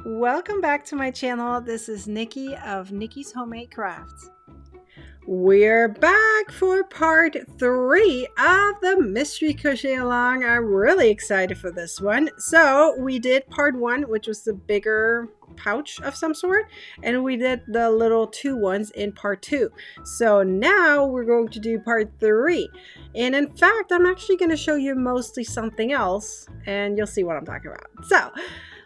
Welcome back to my channel. This is Nikki of Nikki's Homemade Crafts. We're back for part 3 of the mystery crochet along. I'm really excited for this one. So we did part 1, which was the bigger pouch of some sort, and we did the little 2 ones in part 2. So now we're going to do part 3, and in fact I'm actually going to show you mostly something else, and you'll see what I'm talking about. So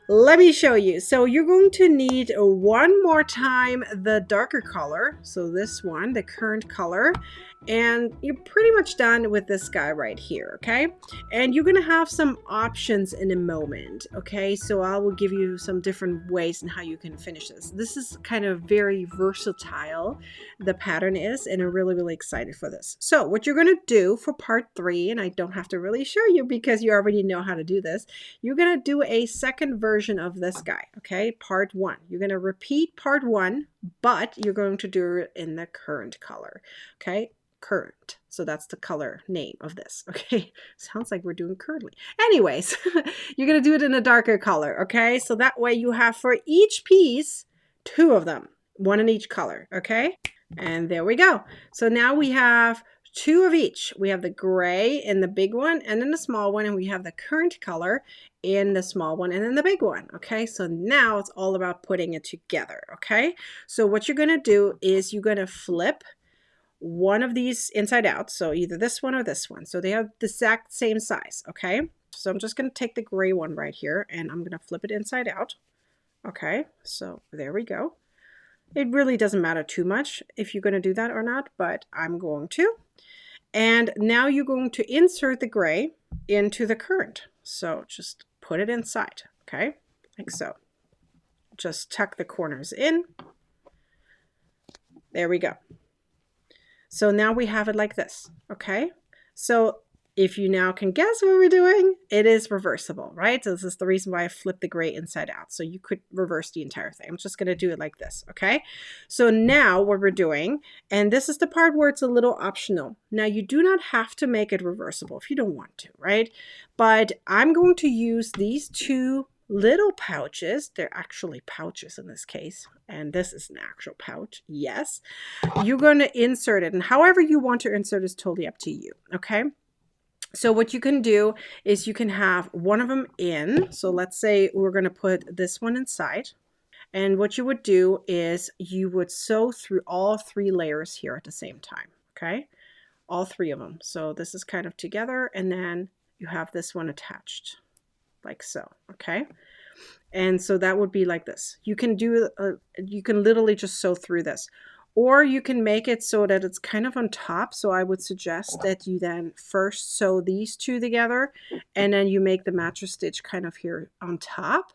let me show you. So you're going to need one more time the darker color. So this one, the currant color, and you're pretty much done with this guy right here, okay? And you're gonna have some options in a moment, okay? So I will give you some different ways in how you can finish this. This is kind of very versatile, the pattern is, and I'm really excited for this. So what you're gonna do for part 3, and I don't have to really show you because you already know how to do this, you're gonna do a second version of this guy, okay? Part 1. You're gonna repeat part 1, but you're going to do it in the currant color, okay? Currant. So that's the color name of this, okay? Sounds like we're doing currently. Anyways, you're going to do it in a darker color, okay? So that way you have for each piece 2 of them, one in each color, okay? And there we go. So now we have 2 of each. We have the gray in the big one and in the small one, and we have the currant color in the small one and in the big one, okay? So now it's all about putting it together, okay? So what you're going to do is you're going to flip one of these inside out, so either this one or this one, so they have the exact same size, okay? So I'm just going to take the gray one right here and I'm going to flip it inside out, okay? So there we go. It really doesn't matter too much if you're going to do that or not, but I'm going to. And now you're going to insert the gray into the currant, so just put it inside, okay? Like so. Just tuck the corners in. There we go. So now we have it like this, okay? So if you now can guess what we're doing, it is reversible, right? So this is the reason why I flipped the gray inside out. So you could reverse the entire thing. I'm just going to do it like this, okay? So now what we're doing, and this is the part where it's a little optional. Now you do not have to make it reversible if you don't want to, right? But I'm going to use these 2 little pouches. They're actually pouches in this case, and this is an actual pouch. Yes, you're going to insert it, and however you want to insert is totally up to you, okay? So what you can do is you can have one of them in. So let's say we're going to put this one inside, and what you would do is you would sew through all 3 layers here at the same time, okay? All 3 of them. So this is kind of together, and then you have this one attached like so, okay? And so that would be like this. You can do you can literally just sew through this, or you can make it so that it's kind of on top. So I would suggest that you then first sew these 2 together, and then you make the mattress stitch kind of here on top.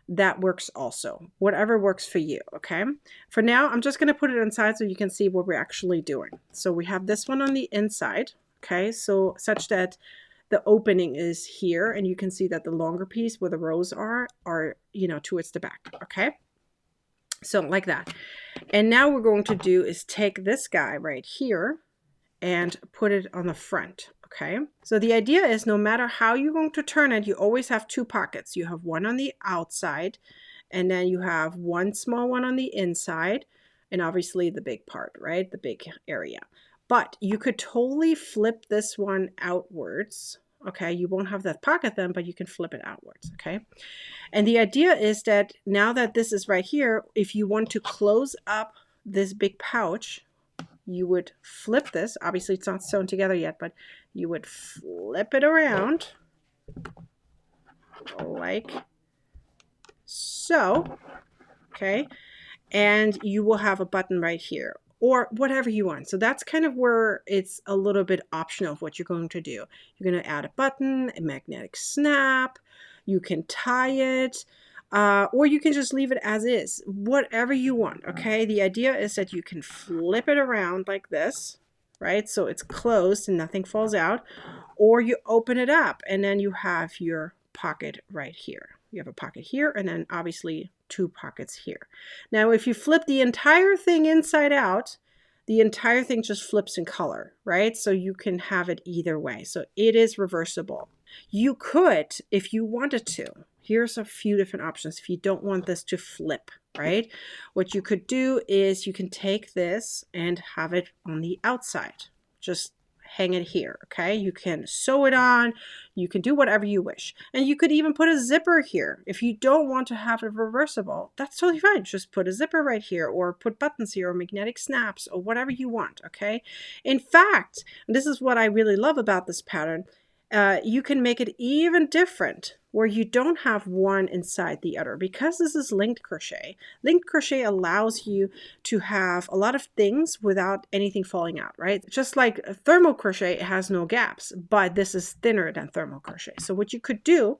That works also. Whatever works for you, okay? For now, I'm just going to put it inside so you can see what we're actually doing. So we have this one on the inside, okay? So such that the opening is here, and you can see that the longer piece where the rows are, you know, towards the back, okay? So like that. And now what we're going to do is take this guy right here and put it on the front, okay? So the idea is no matter how you're going to turn it, you always have 2 pockets. You have one on the outside, and then you have one small one on the inside, and obviously the big part, right? The big area. But you could totally flip this one outwards, okay? You won't have that pocket then, but you can flip it outwards, okay? And the idea is that now that this is right here, if you want to close up this big pouch, you would flip this. Obviously, it's not sewn together yet, but you would flip it around like so, okay? And you will have a button right here, or whatever you want. So that's kind of where it's a little bit optional of what you're going to do. You're going to add a button, a magnetic snap, you can tie it, or you can just leave it as is, whatever you want, okay? The idea is that you can flip it around like this, right? So it's closed and nothing falls out, or you open it up and then you have your pocket right here. You have a pocket here, and then obviously 2 pockets here. Now, if you flip the entire thing inside out, the entire thing just flips in color, right? So you can have it either way. So it is reversible. You could, if you wanted to, here's a few different options if you don't want this to flip, right? What you could do is you can take this and have it on the outside. Just hang it here, okay? You can sew it on, you can do whatever you wish. And you could even put a zipper here. If you don't want to have it reversible, that's totally fine. Just put a zipper right here, or put buttons here, or magnetic snaps, or whatever you want, okay? In fact, and this is what I really love about this pattern, you can make it even different where you don't have one inside the other. Because this is linked crochet allows you to have a lot of things without anything falling out, right? Just like thermal crochet, it has no gaps, but this is thinner than thermal crochet. So what you could do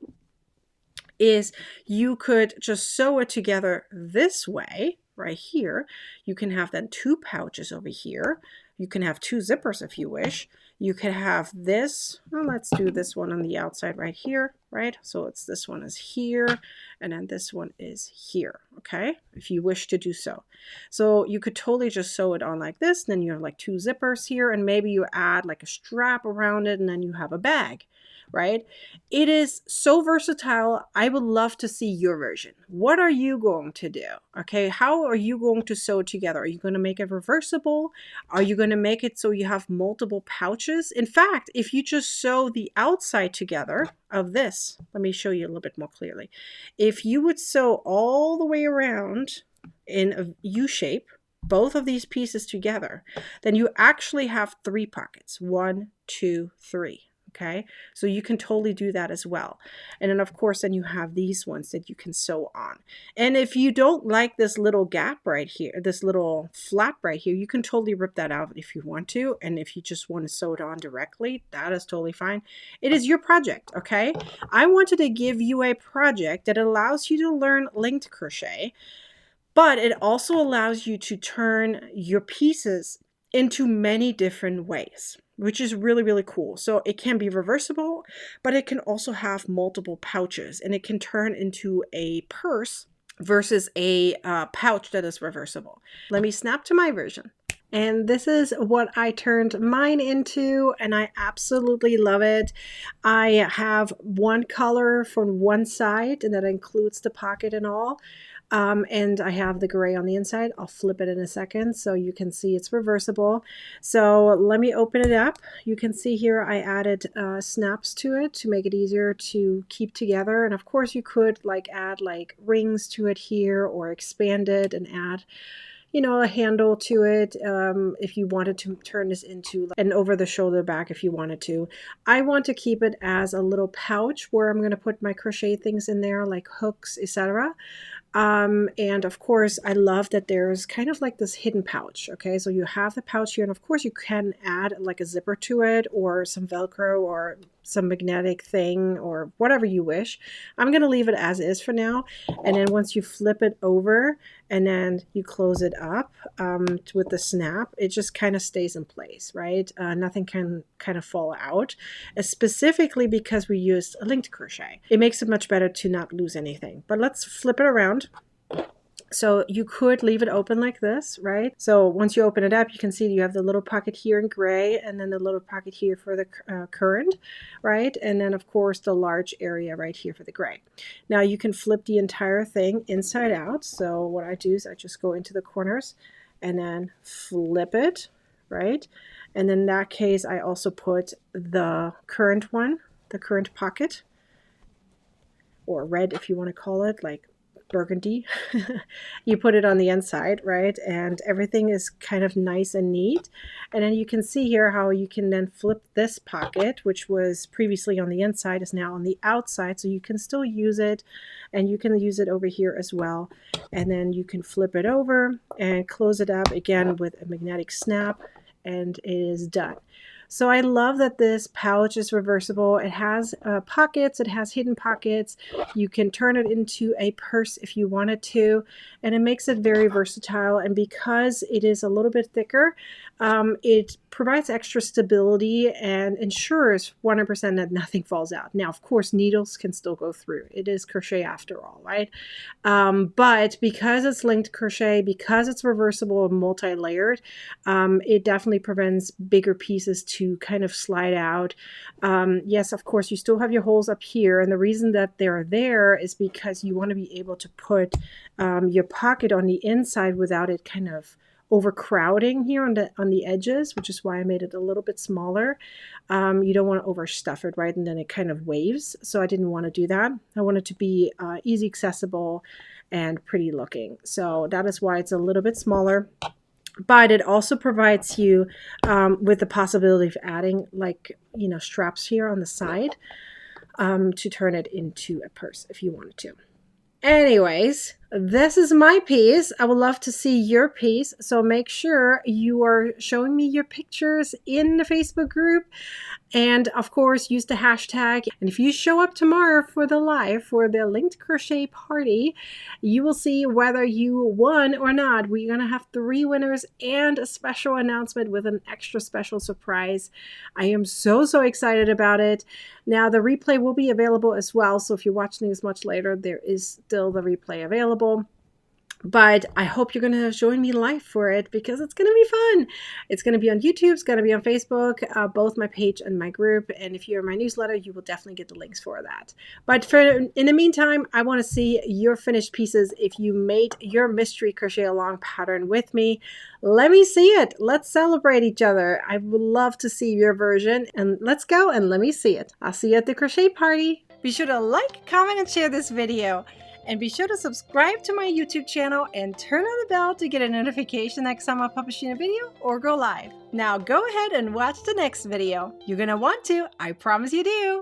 is you could just sew it together this way right here. You can have then 2 pouches over here. You can have 2 zippers if you wish. You could have this, well, let's do this one on the outside right here, right? So it's this one is here, and then this one is here, okay? If you wish to do so. So you could totally just sew it on like this, then you have like 2 zippers here, and maybe you add like a strap around it, and then you have a bag, right? It is so versatile. I would love to see your version. What are you going to do? Okay, how are you going to sew it together? Are you going to make it reversible? Are you going to make it so you have multiple pouches? In fact, if you just sew the outside together of this, let me show you a little bit more clearly. If you would sew all the way around in a U shape, both of these pieces together, then you actually have 3 pockets. 1, 2, 3. Okay, so you can totally do that as well. And then of course, then you have these ones that you can sew on. And if you don't like this little gap right here, this little flap right here, you can totally rip that out if you want to. And if you just want to sew it on directly, that is totally fine. It is your project, okay? I wanted to give you a project that allows you to learn linked crochet, but it also allows you to turn your pieces into many different ways, which is really, really cool. So it can be reversible, but it can also have multiple pouches, and it can turn into a purse versus a pouch that is reversible. Let me snap to my version. And this is what I turned mine into, and I absolutely love it. I have one color from one side, and that includes the pocket and all. And I have the gray on the inside. I'll flip it in a second so you can see it's reversible. So let me open it up. You can see here I added snaps to it to make it easier to keep together. And of course you could like add like rings to it here, or expand it and add, you know, a handle to it if you wanted to turn this into like an over-the-shoulder bag if you wanted to. I want to keep it as a little pouch where I'm going to put my crochet things in there, like hooks, etc. And of course, I love that there's kind of like this hidden pouch. Okay, so you have the pouch here, and of course you can add like a zipper to it, or some Velcro, or some magnetic thing, or whatever you wish. I'm going to leave it as is for now. And then once you flip it over and then you close it up with the snap, it just kind of stays in place, right? Nothing can kind of fall out, specifically because we used a linked crochet. It makes it much better to not lose anything. But let's flip it around. So you could leave it open like this, right? So once you open it up, you can see you have the little pocket here in gray, and then the little pocket here for the currant, right? And then of course the large area right here for the gray. Now you can flip the entire thing inside out. So what I do is I just go into the corners and then flip it, right? And in that case, I also put the currant one, the currant pocket, or red if you want to call it, like burgundy. You put it on the inside, right? And everything is kind of nice and neat. And then you can see here how you can then flip this pocket, which was previously on the inside, is now on the outside. So you can still use it, and you can use it over here as well. And then you can flip it over and close it up again with a magnetic snap, and it is done. So I love that this pouch is reversible. It has pockets, it has hidden pockets. You can turn it into a purse if you wanted to, and it makes it very versatile. And because it is a little bit thicker, it provides extra stability and ensures 100% that nothing falls out. Now, of course, needles can still go through. It is crochet after all, right? But because it's linked crochet, because it's reversible and multi-layered, it definitely prevents bigger pieces to to kind of slide out. Yes, of course, you still have your holes up here, and the reason that they're there is because you want to be able to put your pocket on the inside without it kind of overcrowding here on the edges, which is why I made it a little bit smaller. You don't want to overstuff it, right? And then it kind of waves. So I didn't want to do that. I want it to be easy accessible and pretty looking. So that is why it's a little bit smaller. But it also provides you with the possibility of adding, like, you know, straps here on the side to turn it into a purse if you wanted to. Anyways, this is my piece. I would love to see your piece. So make sure you are showing me your pictures in the Facebook group. And of course, use the hashtag. And if you show up tomorrow for the live, for the linked crochet party, you will see whether you won or not. We're going to have 3 winners and a special announcement with an extra special surprise. I am so excited about it. Now, the replay will be available as well. So if you're watching this much later, there is still the replay available. But I hope you're going to join me live for it because it's going to be fun. It's going to be on YouTube. It's going to be on Facebook, both my page and my group. And if you're in my newsletter, you will definitely get the links for that. But in the meantime, I want to see your finished pieces. If you made your mystery crochet along pattern with me, let me see it. Let's celebrate each other. I would love to see your version. And let's go and let me see it. I'll see you at the crochet party. Be sure to like, comment, and share this video. And be sure to subscribe to my YouTube channel and turn on the bell to get a notification next time I publish a video or go live. Now go ahead and watch the next video. You're going to want to, I promise you do.